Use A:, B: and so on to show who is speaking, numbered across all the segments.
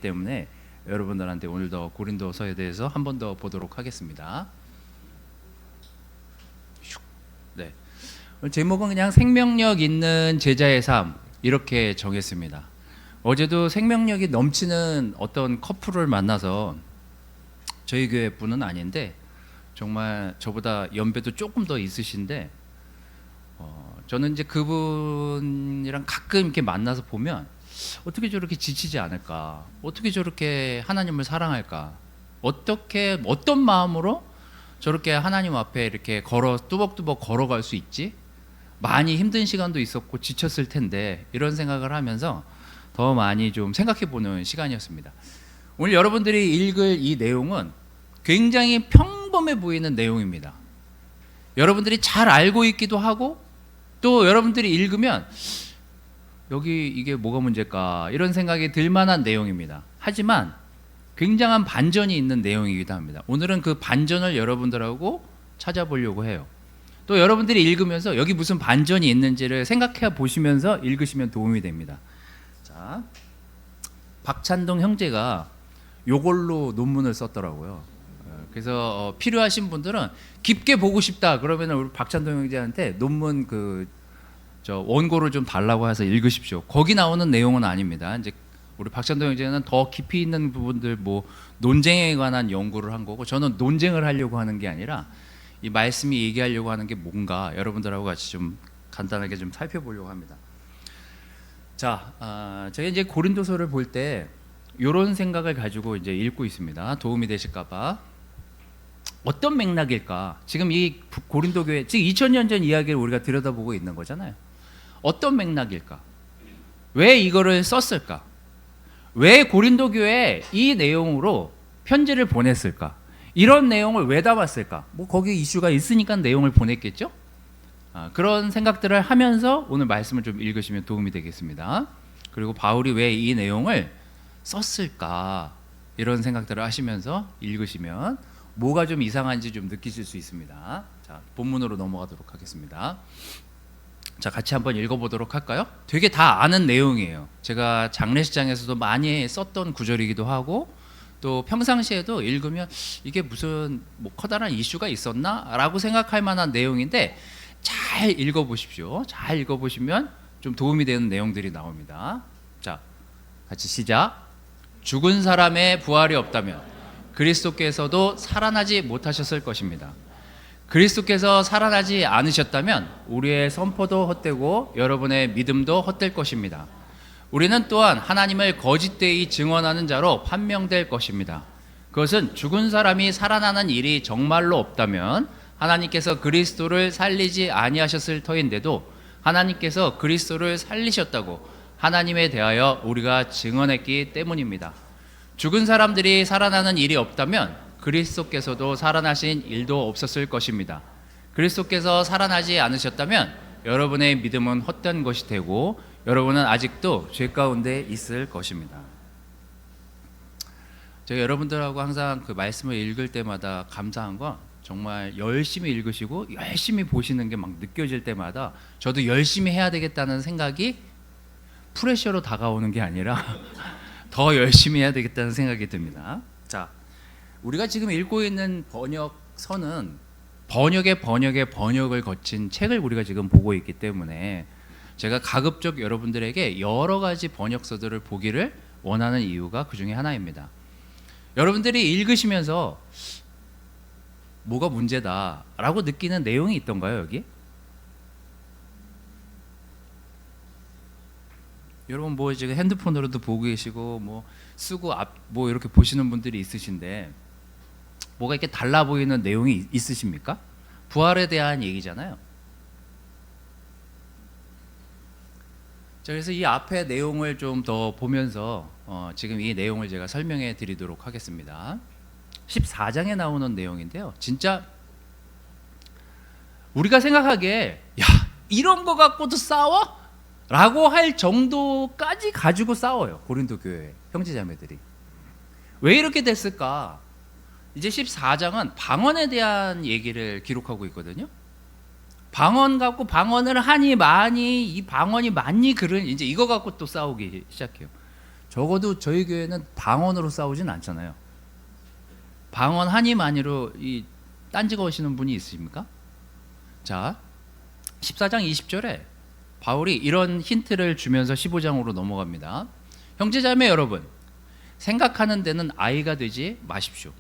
A: 때문에 여러분들한테 오늘도 고린도서에 대해서 한 번 더 보도록 하겠습니다. 네. 오늘 제목은 그냥 생명력 있는 제자의 삶 이렇게 정했습니다. 어제도 생명력이 넘치는 어떤 커플을 만나서 저희 교회 분은 아닌데 정말 저보다 연배도 조금 더 있으신데 저는 이제 그분이랑 가끔 이렇게 만나서 보면 어떻게 저렇게 지치지 않을까? 어떻게 저렇게 하나님을 사랑할까? 어떤 마음으로 저렇게 하나님 앞에 이렇게 뚜벅뚜벅 걸어갈 수 있지? 많이 힘든 시간도 있었고 지쳤을 텐데 이런 생각을 하면서 더 많이 좀 생각해보는 시간이었습니다. 오늘 여러분들이 읽을 이 내용은 굉장히 평범해 보이는 내용입니다. 여러분들이 잘 알고 있기도 하고 또 여러분들이 읽으면 여기 이게 뭐가 문제일까 이런 생각이 들 만한 내용입니다. 하지만 굉장한 반전이 있는 내용이기도 합니다. 오늘은 그 반전을 여러분들하고 찾아보려고 해요. 또 여러분들이 읽으면서 여기 무슨 반전이 있는지를 생각해 보시면서 읽으시면 도움이 됩니다. 자, 박찬동 형제가 요걸로 논문을 썼더라고요. 그래서 필요하신 분들은 깊게 보고 싶다 그러면 우리 박찬동 형제한테 논문 원고를 좀 달라고 해서 읽으십시오. 거기 나오는 내용은 아닙니다. 이제 우리 박찬동 형제는 더 깊이 있는 부분들 논쟁에 관한 연구를 한 거고 저는 논쟁을 하려고 하는 게 아니라 이 말씀이 얘기하려고 하는 게 뭔가 여러분들하고 같이 좀 간단하게 좀 살펴보려고 합니다. 자, 제가 이제 고린도서를 볼 때 이런 생각을 가지고 이제 읽고 있습니다. 도움이 되실까봐. 어떤 맥락일까? 지금 이 고린도 교회, 지금 2000년 전 이야기를 우리가 들여다보고 있는 거잖아요. 어떤 맥락일까? 왜 이거를 썼을까? 왜 고린도 교회에 이 내용으로 편지를 보냈을까? 이런 내용을 왜 담았을까? 뭐 거기 이슈가 있으니까 내용을 보냈겠죠? 그런 생각들을 하면서 오늘 말씀을 좀 읽으시면 도움이 되겠습니다. 그리고 바울이 왜 이 내용을 썼을까? 이런 생각들을 하시면서 읽으시면 뭐가 좀 이상한지 좀 느끼실 수 있습니다. 자, 본문으로 넘어가도록 하겠습니다. 자, 같이 한번 읽어보도록 할까요? 되게 다 아는 내용이에요. 제가 장례식장에서도 많이 썼던 구절이기도 하고 또 평상시에도 읽으면 이게 무슨 커다란 이슈가 있었나? 라고 생각할 만한 내용인데 잘 읽어보십시오. 잘 읽어보시면 좀 도움이 되는 내용들이 나옵니다. 자, 같이 시작. 죽은 사람의 부활이 없다면 그리스도께서도 살아나지 못하셨을 것입니다. 그리스도께서 살아나지 않으셨다면 우리의 선포도 헛되고 여러분의 믿음도 헛될 것입니다. 우리는 또한 하나님을 거짓되이 증언하는 자로 판명될 것입니다. 그것은 죽은 사람이 살아나는 일이 정말로 없다면 하나님께서 그리스도를 살리지 아니하셨을 터인데도 하나님께서 그리스도를 살리셨다고 하나님에 대하여 우리가 증언했기 때문입니다. 죽은 사람들이 살아나는 일이 없다면 그리스도께서도 살아나신 일도 없었을 것입니다. 그리스도께서 살아나지 않으셨다면 여러분의 믿음은 헛된 것이 되고 여러분은 아직도 죄 가운데 있을 것입니다. 제가 여러분들하고 항상 그 말씀을 읽을 때마다 감사한 건 정말 열심히 읽으시고 열심히 보시는 게 막 느껴질 때마다 저도 열심히 해야 되겠다는 생각이 프레셔로 다가오는 게 아니라 더 열심히 해야 되겠다는 생각이 듭니다. 자, 우리가 지금 읽고 있는 번역서는 번역을 거친 책을 우리가 지금 보고 있기 때문에 제가 가급적 여러분들에게 여러 가지 번역서들을 보기를 원하는 이유가 그 중에 하나입니다. 여러분들이 읽으시면서 뭐가 문제다라고 느끼는 내용이 있던가요, 여기? 여러분 뭐 지금 핸드폰으로도 보고 계시고 쓰고 이렇게 보시는 분들이 있으신데 뭐가 이렇게 달라 보이는 내용이 있으십니까? 부활에 대한 얘기잖아요. 자, 그래서 이 앞에 내용을 좀 더 보면서 지금 이 내용을 제가 설명해 드리도록 하겠습니다. 14장에 나오는 내용인데요. 진짜 우리가 생각하기에 야, 이런 거 갖고도 싸워? 라고 할 정도까지 가지고 싸워요. 고린도 교회 형제자매들이. 왜 이렇게 됐을까? 이제 14장은 방언에 대한 얘기를 기록하고 있거든요. 방언 갖고 방언을 하니 많이 이 방언이 많니 그런 이제 이거 갖고 또 싸우기 시작해요. 적어도 저희 교회는 방언으로 싸우진 않잖아요. 방언 한이만이로 이 딴지 거시는 분이 있으십니까? 자, 14장 20절에 바울이 이런 힌트를 주면서 15장으로 넘어갑니다. 형제자매 여러분, 생각하는 데는 아이가 되지 마십시오.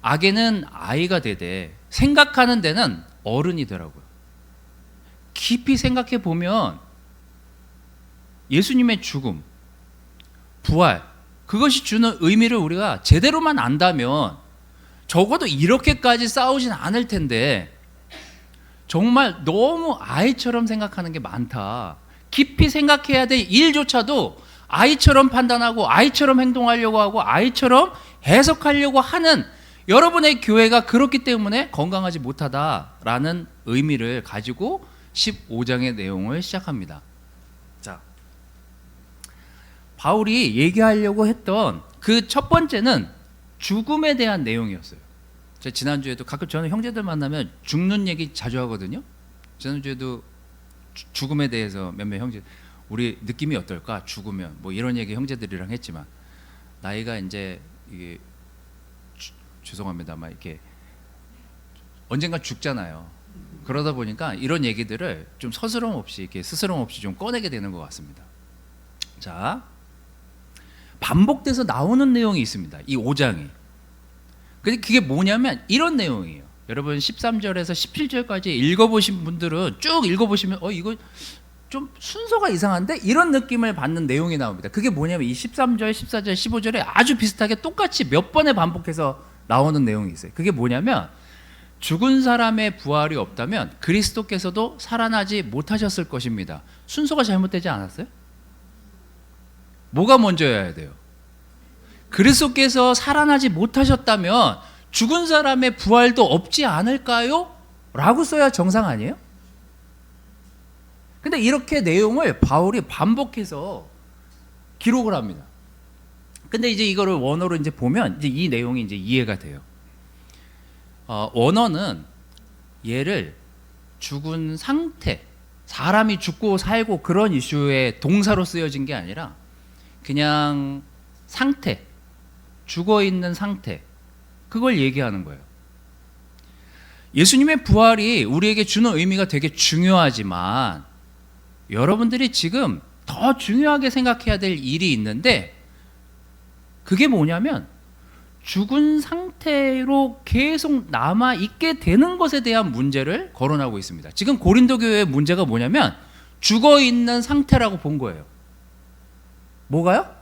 A: 악에는 아이가 되되 생각하는 데는 어른이 되라고요. 깊이 생각해 보면 예수님의 죽음, 부활, 그것이 주는 의미를 우리가 제대로만 안다면 적어도 이렇게까지 싸우진 않을 텐데, 정말 너무 아이처럼 생각하는 게 많다. 깊이 생각해야 될 일조차도 아이처럼 판단하고 아이처럼 행동하려고 하고 아이처럼 해석하려고 하는 여러분의 교회가 그렇기 때문에 건강하지 못하다라는 의미를 가지고 15장의 내용을 시작합니다. 자, 바울이 얘기하려고 했던 그 첫 번째는 죽음에 대한 내용이었어요. 제가 지난주에도 가끔 저는 형제들 만나면 죽는 얘기 자주 하거든요. 지난주에도 죽음에 대해서 몇몇 형제, 우리 느낌이 어떨까? 죽으면 뭐 이런 얘기 형제들이랑 했지만, 나이가 이제 이게 죄송합니다만 이렇게 언젠가 죽잖아요. 그러다 보니까 이런 얘기들을 좀 서스럼 없이 이렇게 스스럼 없이 좀 꺼내게 되는 것 같습니다. 자, 반복돼서 나오는 내용이 있습니다. 이 5장이. 근데 그게 뭐냐면 이런 내용이에요. 여러분 13절에서 17절까지 읽어보신 분들은 쭉 읽어보시면 이거 좀 순서가 이상한데? 이런 느낌을 받는 내용이 나옵니다. 그게 뭐냐면 이 13절, 14절, 15절에 아주 비슷하게 똑같이 몇 번에 반복해서 나오는 내용이 있어요. 그게 뭐냐면 죽은 사람의 부활이 없다면 그리스도께서도 살아나지 못하셨을 것입니다. 순서가 잘못되지 않았어요? 뭐가 먼저여야 돼요? 그리스도께서 살아나지 못하셨다면 죽은 사람의 부활도 없지 않을까요? 라고 써야 정상 아니에요? 근데 이렇게 내용을 바울이 반복해서 기록을 합니다. 근데 이제 이거를 원어로 이제 보면 이제 이 내용이 이제 이해가 돼요. 원어는 얘를 죽은 상태, 사람이 죽고 살고 그런 이슈의 동사로 쓰여진 게 아니라 그냥 상태, 죽어 있는 상태, 그걸 얘기하는 거예요. 예수님의 부활이 우리에게 주는 의미가 되게 중요하지만 여러분들이 지금 더 중요하게 생각해야 될 일이 있는데, 그게 뭐냐면 죽은 상태로 계속 남아 있게 되는 것에 대한 문제를 거론하고 있습니다. 지금 고린도 교회의 문제가 뭐냐면 죽어 있는 상태라고 본 거예요. 뭐가요?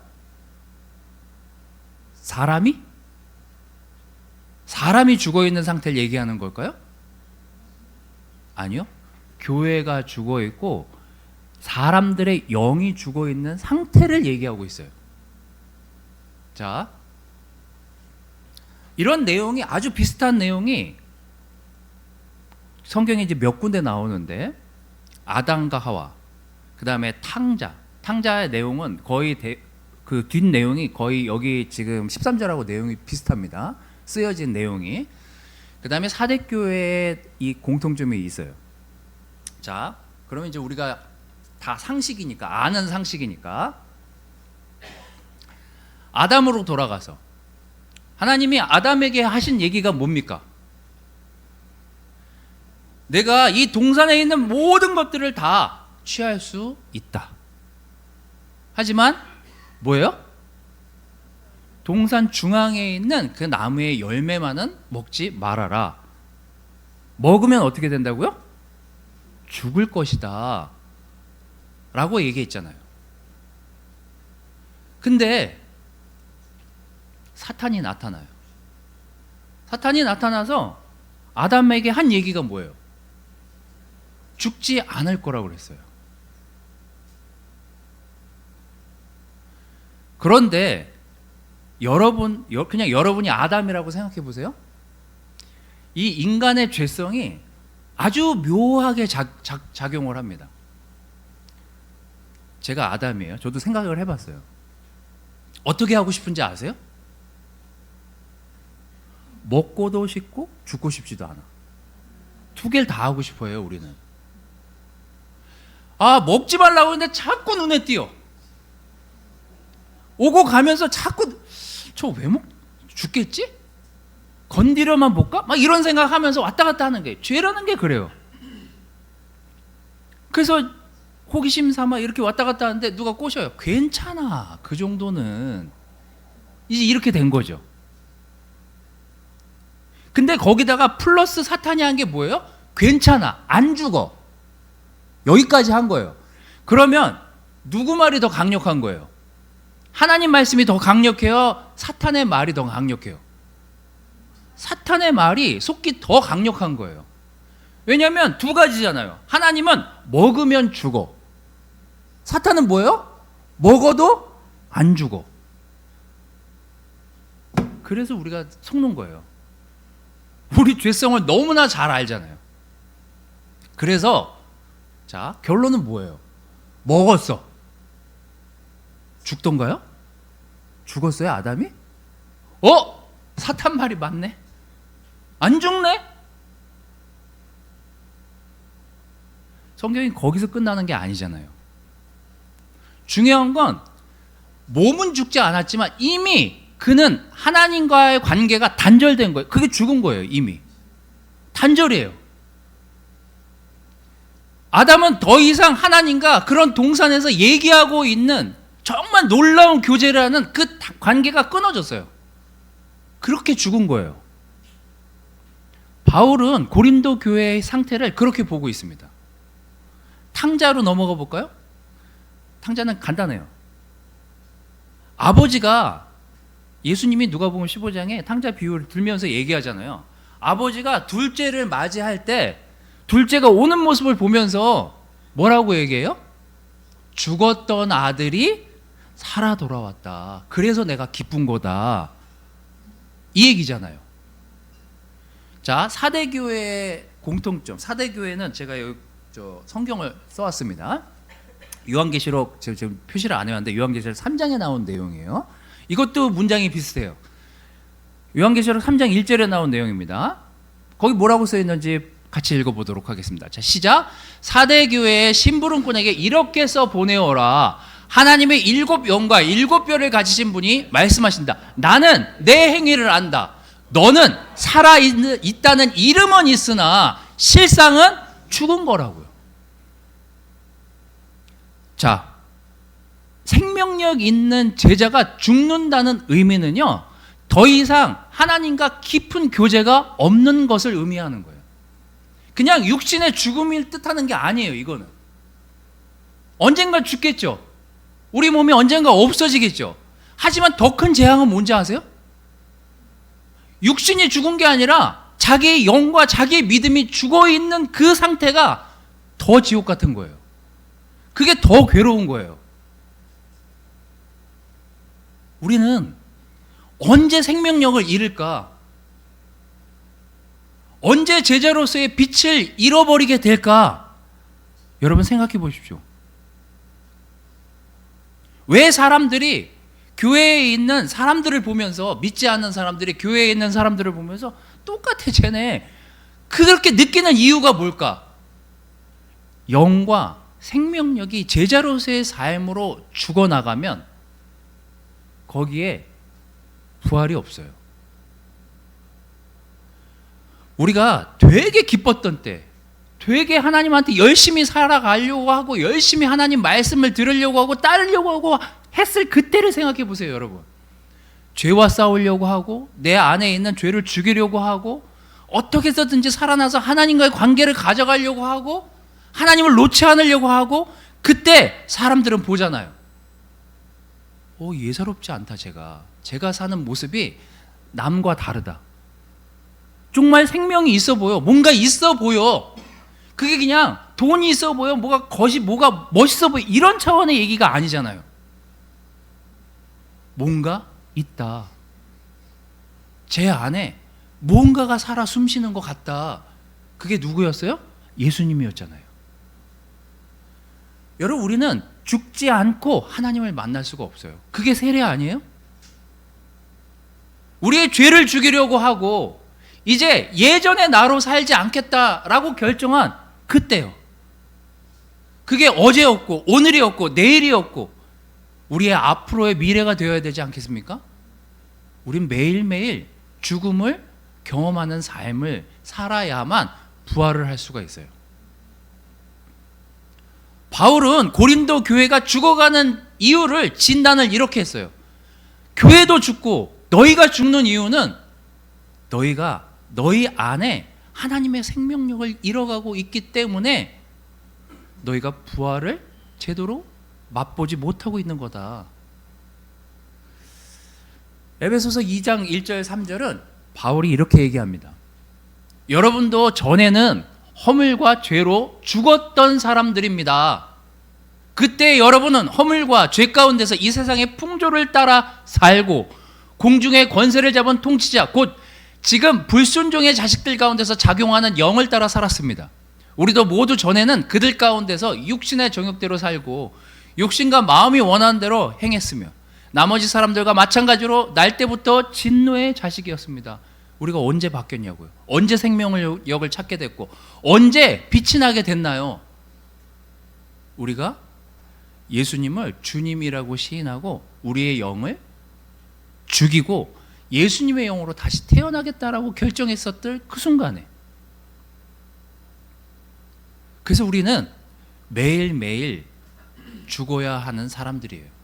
A: 사람이 죽어 있는 상태를 얘기하는 걸까요? 아니요. 교회가 죽어 있고 사람들의 영이 죽어 있는 상태를 얘기하고 있어요. 자, 이런 내용이 아주 비슷한 내용이 성경에 이제 몇 군데 나오는데, 아담과 하와, 그 다음에 탕자의 내용은 거의 그 뒷 내용이 거의 여기 지금 13절하고 내용이 비슷합니다. 쓰여진 내용이. 그 다음에 사대교회에 이 공통점이 있어요. 자, 그러면 이제 우리가 다 상식이니까, 아는 상식이니까 아담으로 돌아가서 하나님이 아담에게 하신 얘기가 뭡니까? 내가 이 동산에 있는 모든 것들을 다 취할 수 있다. 하지만 뭐예요? 동산 중앙에 있는 그 나무의 열매만은 먹지 말아라. 먹으면 어떻게 된다고요? 죽을 것이다 라고 얘기했잖아요. 근데 사탄이 나타나요. 사탄이 나타나서 아담에게 한 얘기가 뭐예요? 죽지 않을 거라고 그랬어요. 그런데 그냥 여러분이 아담이라고 생각해 보세요. 이 인간의 죄성이 아주 묘하게 작용을 합니다. 제가 아담이에요. 저도 생각을 해봤어요. 어떻게 하고 싶은지 아세요? 먹고도 싶고 죽고 싶지도 않아. 두 개를 다 하고 싶어요, 우리는. 먹지 말라고 하는데 자꾸 눈에 띄어. 오고 가면서 자꾸 저 왜 죽겠지? 건드려만 볼까? 막 이런 생각하면서 왔다 갔다 하는 게 죄라는 게 그래요. 그래서 호기심 삼아 이렇게 왔다 갔다 하는데 누가 꼬셔요. 괜찮아. 그 정도는 이제 이렇게 된 거죠. 근데 거기다가 플러스 사탄이 한 게 뭐예요? 괜찮아. 안 죽어. 여기까지 한 거예요. 그러면 누구 말이 더 강력한 거예요? 하나님 말씀이 더 강력해요? 사탄의 말이 더 강력해요? 사탄의 말이 속기 더 강력한 거예요. 왜냐하면 두 가지잖아요. 하나님은 먹으면 죽어. 사탄은 뭐예요? 먹어도 안 죽어. 그래서 우리가 속는 거예요. 우리 죄성을 너무나 잘 알잖아요. 그래서 자, 결론은 뭐예요? 먹었어. 죽던가요? 죽었어요, 아담이? 사탄 말이 맞네. 안 죽네? 성경이 거기서 끝나는 게 아니잖아요. 중요한 건 몸은 죽지 않았지만 이미 그는 하나님과의 관계가 단절된 거예요. 그게 죽은 거예요, 이미. 단절이에요. 아담은 더 이상 하나님과 그런 동산에서 얘기하고 있는 정말 놀라운 교제라는 그 관계가 끊어졌어요. 그렇게 죽은 거예요. 바울은 고린도 교회의 상태를 그렇게 보고 있습니다. 탕자로 넘어가 볼까요? 탕자는 간단해요. 아버지가 예수님이 누가복음 15장에 탕자 비유를 들면서 얘기하잖아요. 아버지가 둘째를 맞이할 때 둘째가 오는 모습을 보면서 뭐라고 얘기해요? 죽었던 아들이 살아 돌아왔다. 그래서 내가 기쁜 거다. 이 얘기잖아요. 자, 사대교회의 공통점. 사대교회는 제가 여기 성경을 써왔습니다. 요한계시록 지금 표시를 안 해왔는데 요한계시록 3장에 나온 내용이에요. 이것도 문장이 비슷해요. 요한계시록 3장 1절에 나온 내용입니다. 거기 뭐라고 써있는지 같이 읽어보도록 하겠습니다. 자, 시작. 사대교회의 심부름꾼에게 이렇게 써 보내어라. 하나님의 7영과 7뼈를 가지신 분이 말씀하신다. 나는 내 행위를 안다. 너는 살아있다는 이름은 있으나 실상은 죽은 거라고요. 자, 생명력 있는 제자가 죽는다는 의미는요, 더 이상 하나님과 깊은 교제가 없는 것을 의미하는 거예요. 그냥 육신의 죽음을 뜻하는 게 아니에요, 이거는. 언젠가 죽겠죠. 우리 몸이 언젠가 없어지겠죠. 하지만 더 큰 재앙은 뭔지 아세요? 육신이 죽은 게 아니라 자기의 영과 자기의 믿음이 죽어있는 그 상태가 더 지옥 같은 거예요. 그게 더 괴로운 거예요. 우리는 언제 생명력을 잃을까? 언제 제자로서의 빛을 잃어버리게 될까? 여러분 생각해 보십시오. 왜 사람들이 교회에 있는 사람들을 보면서, 믿지 않는 사람들이 교회에 있는 사람들을 보면서 똑같아 쟤네, 그렇게 느끼는 이유가 뭘까? 영과 생명력이 제자로서의 삶으로 죽어나가면 거기에 부활이 없어요. 우리가 되게 기뻤던 때, 되게 하나님한테 열심히 살아가려고 하고 열심히 하나님 말씀을 들으려고 하고 따르려고 하고 했을 그때를 생각해 보세요, 여러분. 죄와 싸우려고 하고 내 안에 있는 죄를 죽이려고 하고 어떻게 해서든지 살아나서 하나님과의 관계를 가져가려고 하고 하나님을 놓지 않으려고 하고, 그때 사람들은 보잖아요. 예사롭지 않다. 제가 사는 모습이 남과 다르다. 정말 생명이 있어 보여. 뭔가 있어 보여. 그게 그냥 돈이 있어 보여. 뭐가 멋있어 보여. 이런 차원의 얘기가 아니잖아요. 뭔가 있다. 제 안에 뭔가가 살아 숨쉬는 것 같다. 그게 누구였어요? 예수님이었잖아요. 여러분, 우리는 죽지 않고 하나님을 만날 수가 없어요. 그게 세례 아니에요? 우리의 죄를 죽이려고 하고 이제 예전의 나로 살지 않겠다라고 결정한 그때요. 그게 어제였고 오늘이었고 내일이었고 우리의 앞으로의 미래가 되어야 되지 않겠습니까? 우린 매일매일 죽음을 경험하는 삶을 살아야만 부활을 할 수가 있어요. 바울은 고린도 교회가 죽어가는 이유를 진단을 이렇게 했어요. 교회도 죽고 너희가 죽는 이유는 너희가 너희 안에 하나님의 생명력을 잃어가고 있기 때문에 너희가 부활을 제대로 맛보지 못하고 있는 거다. 에베소서 2장 1절 3절은 바울이 이렇게 얘기합니다. 여러분도 전에는 허물과 죄로 죽었던 사람들입니다. 그때 여러분은 허물과 죄 가운데서 이 세상의 풍조를 따라 살고 공중의 권세를 잡은 통치자 곧 지금 불순종의 자식들 가운데서 작용하는 영을 따라 살았습니다. 우리도 모두 전에는 그들 가운데서 육신의 정욕대로 살고 육신과 마음이 원하는 대로 행했으며 나머지 사람들과 마찬가지로 날 때부터 진노의 자식이었습니다. 우리가 언제 바뀌었냐고요? 언제 생명력을 찾게 됐고 언제 빛이 나게 됐나요? 우리가 예수님을 주님이라고 시인하고 우리의 영을 죽이고 예수님의 영으로 다시 태어나겠다라고 결정했었던 그 순간에, 그래서 우리는 매일매일 죽어야 하는 사람들이에요.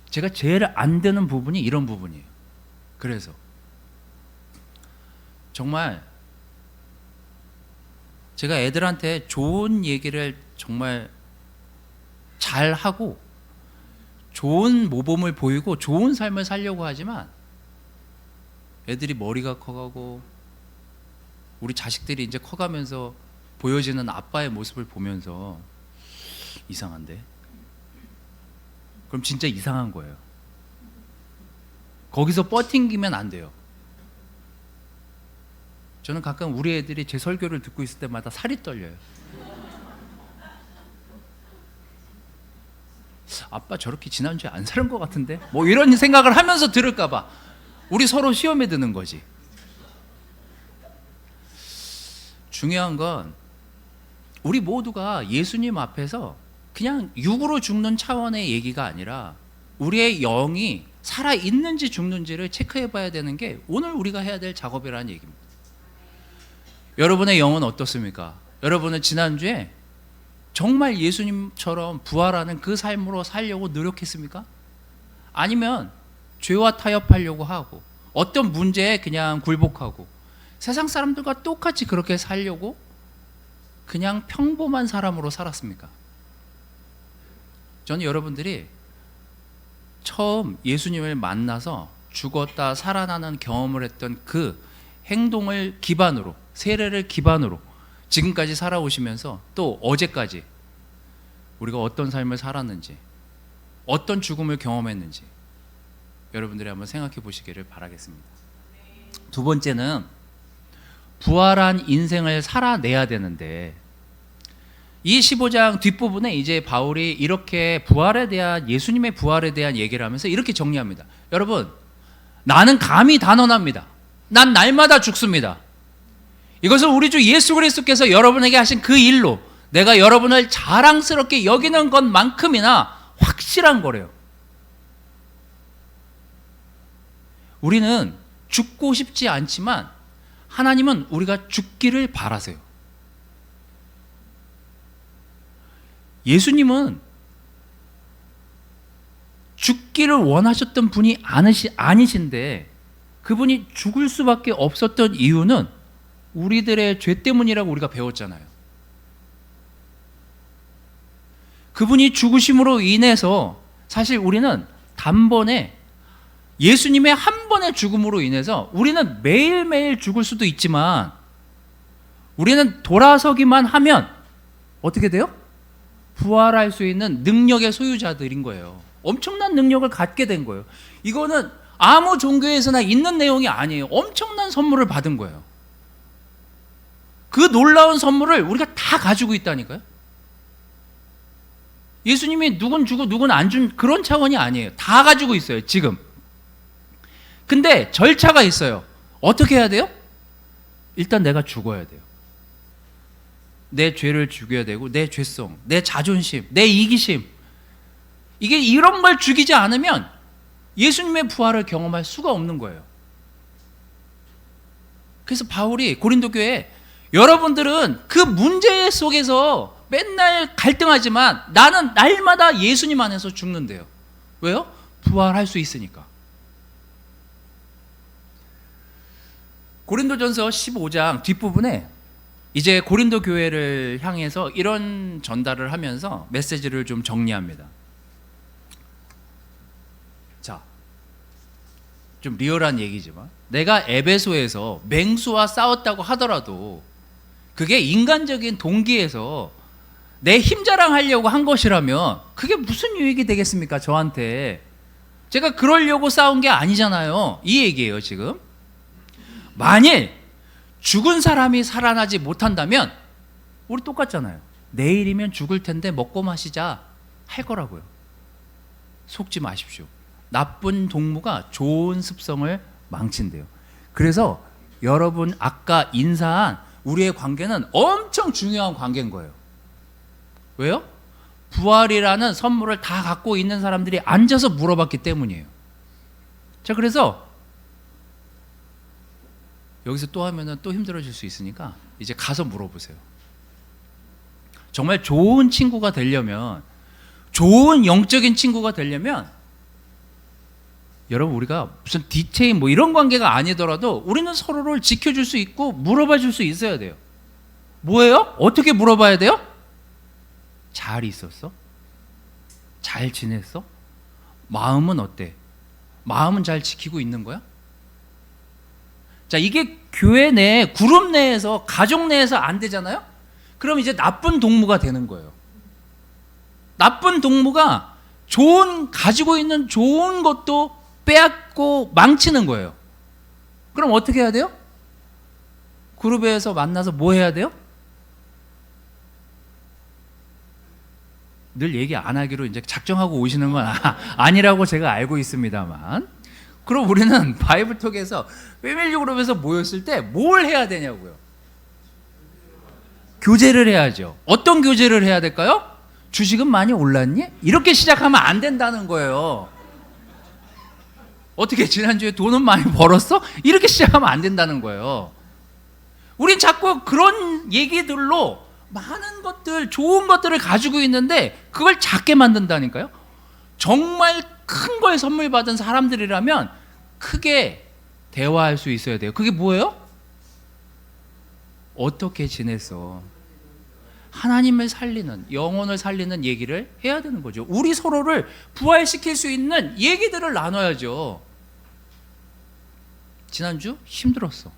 A: 제가 제일 안 되는 부분이 이런 부분이에요. 그래서 정말 제가 애들한테 좋은 얘기를 정말 잘 하고 좋은 모범을 보이고 좋은 삶을 살려고 하지만 애들이 머리가 커가고 우리 자식들이 이제 커가면서 보여지는 아빠의 모습을 보면서 이상한데? 그럼 진짜 이상한 거예요. 거기서 버팅기면 안 돼요. 저는 가끔 우리 애들이 제 설교를 듣고 있을 때마다 살이 떨려요. 아빠 저렇게 지난주에 안 사는 것 같은데? 뭐 이런 생각을 하면서 들을까 봐 우리 서로 시험에 드는 거지. 중요한 건 우리 모두가 예수님 앞에서 그냥 육으로 죽는 차원의 얘기가 아니라 우리의 영이 살아있는지 죽는지를 체크해 봐야 되는 게 오늘 우리가 해야 될 작업이라는 얘기입니다. 여러분의 영은 어떻습니까? 여러분은 지난주에 정말 예수님처럼 부활하는 그 삶으로 살려고 노력했습니까? 아니면 죄와 타협하려고 하고 어떤 문제에 그냥 굴복하고 세상 사람들과 똑같이 그렇게 살려고 그냥 평범한 사람으로 살았습니까? 저는 여러분들이 처음 예수님을 만나서 죽었다 살아나는 경험을 했던 그 행동을 기반으로, 세례를 기반으로 지금까지 살아오시면서 또 어제까지 우리가 어떤 삶을 살았는지, 어떤 죽음을 경험했는지 여러분들이 한번 생각해 보시기를 바라겠습니다. 두 번째는 부활한 인생을 살아내야 되는데, 이 15장 뒷부분에 이제 바울이 이렇게 부활에 대한, 예수님의 부활에 대한 얘기를 하면서 이렇게 정리합니다. 여러분, 나는 감히 단언합니다. 난 날마다 죽습니다. 이것은 우리 주 예수 그리스도께서 여러분에게 하신 그 일로 내가 여러분을 자랑스럽게 여기는 것만큼이나 확실한 거래요. 우리는 죽고 싶지 않지만 하나님은 우리가 죽기를 바라세요. 예수님은 죽기를 원하셨던 분이 아니신데 그분이 죽을 수밖에 없었던 이유는 우리들의 죄 때문이라고 우리가 배웠잖아요. 그분이 죽으심으로 인해서 사실 우리는 단번에 예수님의 한 번의 죽음으로 인해서 우리는 매일매일 죽을 수도 있지만 우리는 돌아서기만 하면 어떻게 돼요? 부활할 수 있는 능력의 소유자들인 거예요. 엄청난 능력을 갖게 된 거예요. 이거는 아무 종교에서나 있는 내용이 아니에요. 엄청난 선물을 받은 거예요. 그 놀라운 선물을 우리가 다 가지고 있다니까요. 예수님이 누군 주고 누군 안 준 그런 차원이 아니에요. 다 가지고 있어요, 지금. 근데 절차가 있어요. 어떻게 해야 돼요? 일단 내가 죽어야 돼요. 내 죄를 죽여야 되고, 내 죄성, 내 자존심, 내 이기심, 이게 이런 걸 죽이지 않으면 예수님의 부활을 경험할 수가 없는 거예요. 그래서 바울이 고린도 교회에 여러분들은 그 문제 속에서 맨날 갈등하지만 나는 날마다 예수님 안에서 죽는데요. 왜요? 부활할 수 있으니까. 고린도전서 15장 뒷부분에 이제 고린도 교회를 향해서 이런 전달을 하면서 메시지를 좀 정리합니다. 자, 좀 리얼한 얘기지만 내가 에베소에서 맹수와 싸웠다고 하더라도 그게 인간적인 동기에서 내 힘 자랑하려고 한 것이라면 그게 무슨 유익이 되겠습니까? 저한테. 제가 그러려고 싸운 게 아니잖아요. 이 얘기예요, 지금. 만일 죽은 사람이 살아나지 못한다면 우리 똑같잖아요. 내일이면 죽을 텐데 먹고 마시자 할 거라고요. 속지 마십시오. 나쁜 동무가 좋은 습성을 망친대요. 그래서 여러분 아까 인사한 우리의 관계는 엄청 중요한 관계인 거예요. 왜요? 부활이라는 선물을 다 갖고 있는 사람들이 앉아서 물어봤기 때문이에요. 자, 그래서 여기서 또 하면은 또 힘들어질 수 있으니까 이제 가서 물어보세요. 정말 좋은 친구가 되려면, 좋은 영적인 친구가 되려면 여러분 우리가 무슨 디체인 뭐 이런 관계가 아니더라도 우리는 서로를 지켜줄 수 있고 물어봐 줄 수 있어야 돼요. 뭐예요? 어떻게 물어봐야 돼요? 잘 있었어? 잘 지냈어? 마음은 어때? 마음은 잘 지키고 있는 거야? 자, 이게 교회 내, 그룹 내에서, 가족 내에서 안 되잖아요? 그럼 이제 나쁜 동무가 되는 거예요. 나쁜 동무가 가지고 있는 좋은 것도 빼앗고 망치는 거예요. 그럼 어떻게 해야 돼요? 그룹에서 만나서 뭐 해야 돼요? 늘 얘기 안 하기로 이제 작정하고 오시는 건 아니라고 제가 알고 있습니다만, 그럼 우리는 바이블톡에서 패밀리 그룹에서 모였을 때 뭘 해야 되냐고요? 교제를 해야죠. 어떤 교제를 해야 될까요? 주식은 많이 올랐니? 이렇게 시작하면 안 된다는 거예요. 어떻게 지난주에 돈은 많이 벌었어? 이렇게 시작하면 안 된다는 거예요. 우린 자꾸 그런 얘기들로 많은 것들, 좋은 것들을 가지고 있는데 그걸 작게 만든다니까요. 정말 큰 걸 선물 받은 사람들이라면 크게 대화할 수 있어야 돼요. 그게 뭐예요? 어떻게 지냈어? 하나님을 살리는, 영혼을 살리는 얘기를 해야 되는 거죠. 우리 서로를 부활시킬 수 있는 얘기들을 나눠야죠. 지난주 힘들었어.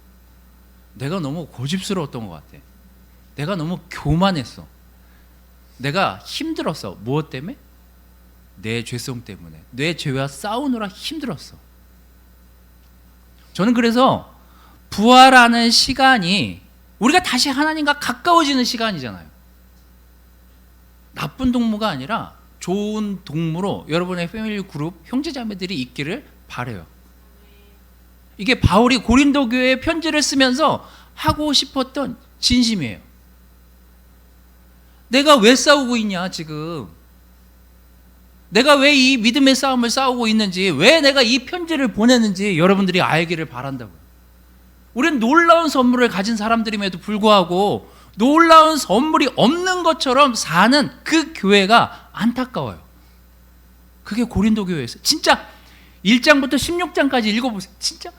A: 내가 너무 고집스러웠던 것 같아. 내가 너무 교만했어. 내가 힘들었어. 무엇 때문에? 내 죄성 때문에. 내 죄와 싸우느라 힘들었어. 저는 그래서 부활하는 시간이 우리가 다시 하나님과 가까워지는 시간이잖아요. 나쁜 동무가 아니라 좋은 동무로 여러분의 패밀리 그룹 형제자매들이 있기를 바라요. 이게 바울이 고린도 교회에 편지를 쓰면서 하고 싶었던 진심이에요. 내가 왜 싸우고 있냐 지금. 내가 왜 이 믿음의 싸움을 싸우고 있는지, 왜 내가 이 편지를 보냈는지 여러분들이 알기를 바란다고요. 우린 놀라운 선물을 가진 사람들임에도 불구하고 놀라운 선물이 없는 것처럼 사는 그 교회가 안타까워요. 그게 고린도 교회에서 진짜 1장부터 16장까지 읽어보세요. 진짜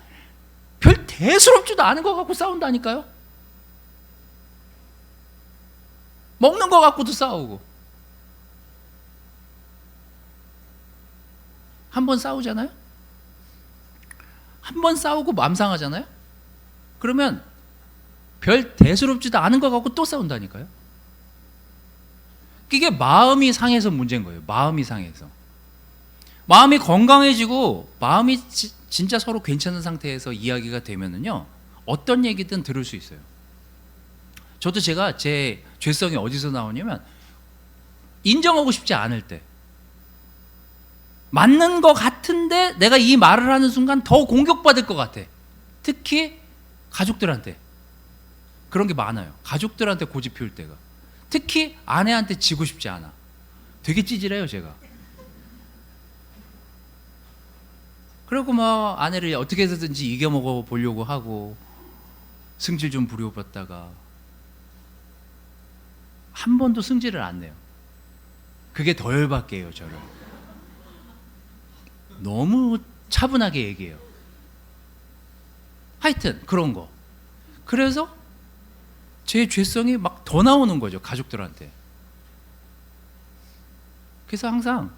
A: 별 대수롭지도 않은 것 갖고 싸운다니까요. 먹는 것 갖고도 싸우고. 한 번 싸우잖아요? 한 번 싸우고 맘 상하잖아요? 그러면 별 대수롭지도 않은 것 갖고 또 싸운다니까요. 이게 마음이 상해서 문제인 거예요. 마음이 상해서. 마음이 건강해지고 마음이 진짜 서로 괜찮은 상태에서 이야기가 되면은요, 어떤 얘기든 들을 수 있어요. 저도 제가 제 죄성이 어디서 나오냐면 인정하고 싶지 않을 때, 맞는 것 같은데 내가 이 말을 하는 순간 더 공격받을 것 같아. 특히 가족들한테. 그런 게 많아요. 가족들한테 고집 피울 때가. 특히 아내한테 지고 싶지 않아. 되게 찌질해요, 제가. 그리고 뭐 아내를 어떻게 해서든지 이겨먹어 보려고 하고 승질 좀 부려봤다가 한 번도 승질을 안 내요. 그게 더 열받게 해요, 저를. 너무 차분하게 얘기해요. 하여튼 그런 거. 그래서 제 죄성이 막 더 나오는 거죠, 가족들한테. 그래서 항상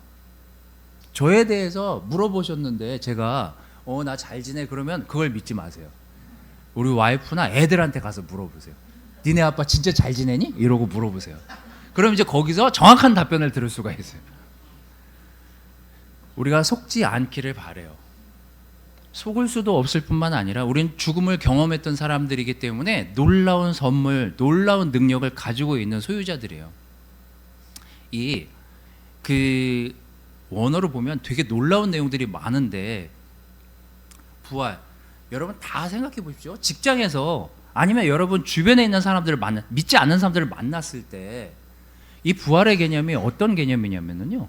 A: 저에 대해서 물어보셨는데 제가 나 잘 지내 그러면 그걸 믿지 마세요. 우리 와이프나 애들한테 가서 물어보세요. 니네 아빠 진짜 잘 지내니? 이러고 물어보세요. 그럼 이제 거기서 정확한 답변을 들을 수가 있어요. 우리가 속지 않기를 바래요. 속을 수도 없을 뿐만 아니라 우린 죽음을 경험했던 사람들이기 때문에 놀라운 선물, 놀라운 능력을 가지고 있는 소유자들이에요. 그 원어로 보면 되게 놀라운 내용들이 많은데, 부활, 여러분 다 생각해 보십시오. 직장에서 아니면 여러분 주변에 있는 사람들을 믿지 않는 사람들을 만났을 때 이 부활의 개념이 어떤 개념이냐면요,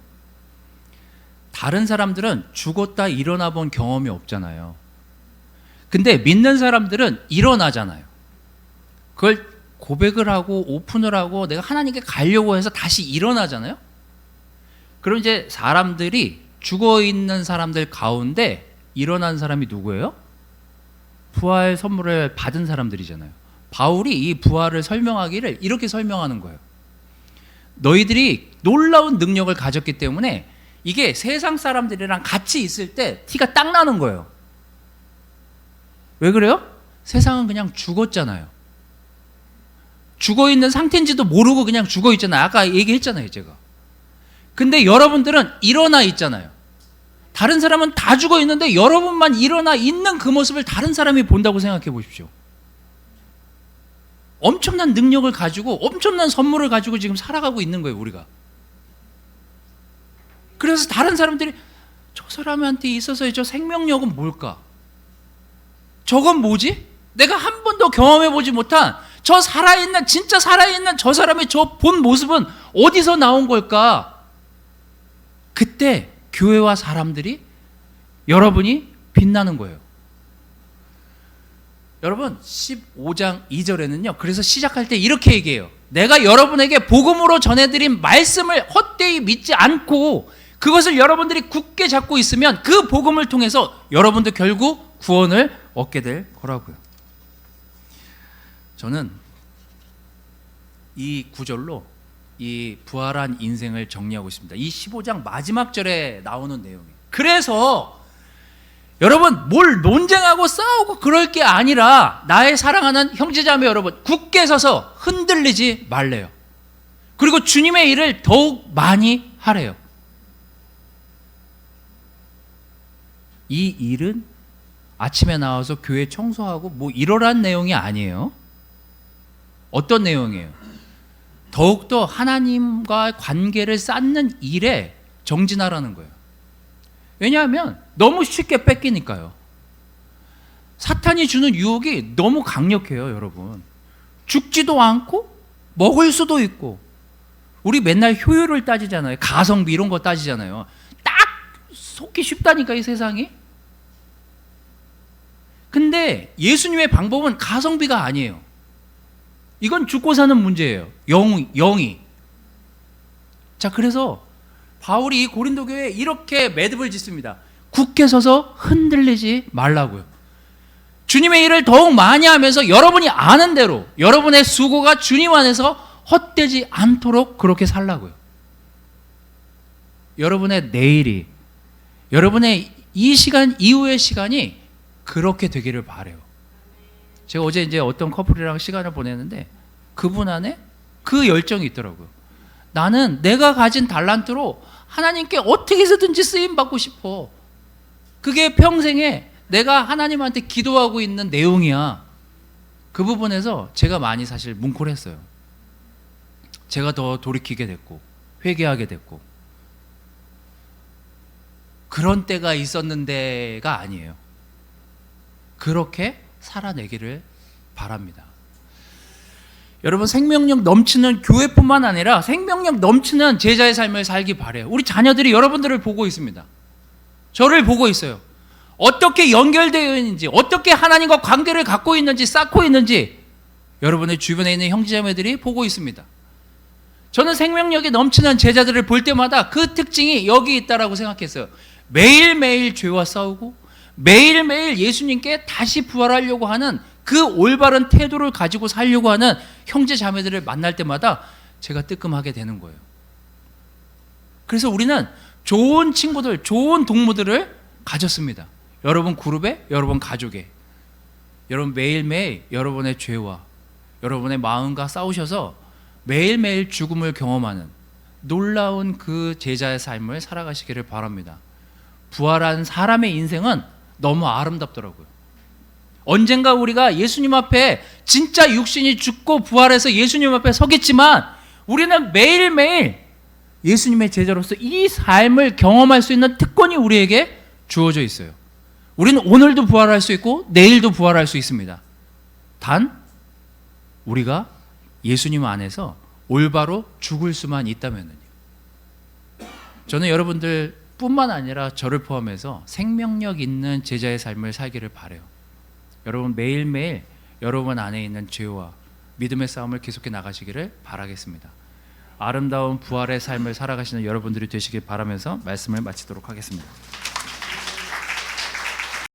A: 다른 사람들은 죽었다 일어나 본 경험이 없잖아요. 근데 믿는 사람들은 일어나잖아요. 그걸 고백을 하고 오픈을 하고 내가 하나님께 가려고 해서 다시 일어나잖아요. 그럼 이제 사람들이 죽어있는 사람들 가운데 일어난 사람이 누구예요? 부활 선물을 받은 사람들이잖아요. 바울이 이 부활을 설명하기를 이렇게 설명하는 거예요. 너희들이 놀라운 능력을 가졌기 때문에 이게 세상 사람들이랑 같이 있을 때 티가 딱 나는 거예요. 왜 그래요? 세상은 그냥 죽었잖아요. 죽어있는 상태인지도 모르고 그냥 죽어있잖아요. 아까 얘기했잖아요, 제가. 근데 여러분들은 일어나 있잖아요. 다른 사람은 다 죽어 있는데 여러분만 일어나 있는 그 모습을 다른 사람이 본다고 생각해 보십시오. 엄청난 능력을 가지고 엄청난 선물을 가지고 지금 살아가고 있는 거예요, 우리가. 그래서 다른 사람들이 저 사람한테 있어서의 저 생명력은 뭘까? 저건 뭐지? 내가 한 번도 경험해 보지 못한 저 살아있는, 진짜 살아있는 저 사람의 저 본 모습은 어디서 나온 걸까? 그때 교회와 사람들이, 여러분이 빛나는 거예요. 여러분 15장 2절에는요 그래서 시작할 때 이렇게 얘기해요. 내가 여러분에게 복음으로 전해드린 말씀을 헛되이 믿지 않고 그것을 여러분들이 굳게 잡고 있으면 그 복음을 통해서 여러분도 결국 구원을 얻게 될 거라고요. 저는 이 구절로 이 부활한 인생을 정리하고 있습니다. 이 15장 마지막 절에 나오는 내용이에요. 그래서 여러분 뭘 논쟁하고 싸우고 그럴 게 아니라 나의 사랑하는 형제자매 여러분, 굳게 서서 흔들리지 말래요. 그리고 주님의 일을 더욱 많이 하래요. 이 일은 아침에 나와서 교회 청소하고 뭐 이러란 내용이 아니에요. 어떤 내용이에요? 더욱더 하나님과 관계를 쌓는 일에 정진하라는 거예요. 왜냐하면 너무 쉽게 뺏기니까요. 사탄이 주는 유혹이 너무 강력해요, 여러분. 죽지도 않고 먹을 수도 있고. 우리 맨날 효율을 따지잖아요. 가성비 이런 거 따지잖아요. 딱 속기 쉽다니까, 이 세상이. 근데 예수님의 방법은 가성비가 아니에요. 이건 죽고 사는 문제예요. 영이. 자, 그래서 바울이 이 고린도 교회에 이렇게 매듭을 짓습니다. 굳게 서서 흔들리지 말라고요. 주님의 일을 더욱 많이 하면서 여러분이 아는 대로 여러분의 수고가 주님 안에서 헛되지 않도록 그렇게 살라고요. 여러분의 내일이, 여러분의 이 시간 이후의 시간이 그렇게 되기를 바래요. 제가 어제 이제 어떤 커플이랑 시간을 보냈는데 그분 안에 그 열정이 있더라고요. 나는 내가 가진 달란트로 하나님께 어떻게 해서든지 쓰임 받고 싶어. 그게 평생에 내가 하나님한테 기도하고 있는 내용이야. 그 부분에서 제가 많이 사실 뭉클했어요. 제가 더 돌이키게 됐고 회개하게 됐고, 그런 때가 있었는데가 아니에요. 그렇게 살아내기를 바랍니다. 여러분 생명력 넘치는 교회뿐만 아니라 생명력 넘치는 제자의 삶을 살기 바래요. 우리 자녀들이 여러분들을 보고 있습니다. 저를 보고 있어요. 어떻게 연결되어 있는지, 어떻게 하나님과 관계를 갖고 있는지, 쌓고 있는지 여러분의 주변에 있는 형제자매들이 보고 있습니다. 저는 생명력이 넘치는 제자들을 볼 때마다 그 특징이 여기 있다라고 생각했어요. 매일매일 죄와 싸우고 매일매일 예수님께 다시 부활하려고 하는 그 올바른 태도를 가지고 살려고 하는 형제자매들을 만날 때마다 제가 뜨끔하게 되는 거예요. 그래서 우리는 좋은 친구들, 좋은 동무들을 가졌습니다. 여러분 그룹에, 여러분 가족에. 여러분 매일매일 여러분의 죄와 여러분의 마음과 싸우셔서 매일매일 죽음을 경험하는 놀라운 그 제자의 삶을 살아가시기를 바랍니다. 부활한 사람의 인생은 너무 아름답더라고요. 언젠가 우리가 예수님 앞에 진짜 육신이 죽고 부활해서 예수님 앞에 서겠지만 우리는 매일매일 예수님의 제자로서 이 삶을 경험할 수 있는 특권이 우리에게 주어져 있어요. 우리는 오늘도 부활할 수 있고 내일도 부활할 수 있습니다. 단 우리가 예수님 안에서 올바로 죽을 수만 있다면요. 저는 여러분들 뿐만 아니라 저를 포함해서 생명력 있는 제자의 삶을 살기를 바라요. 여러분 매일매일 여러분 안에 있는 죄와 믿음의 싸움을 계속해 나가시기를 바라겠습니다. 아름다운 부활의 삶을 살아가시는 여러분들이 되시길 바라면서 말씀을 마치도록 하겠습니다.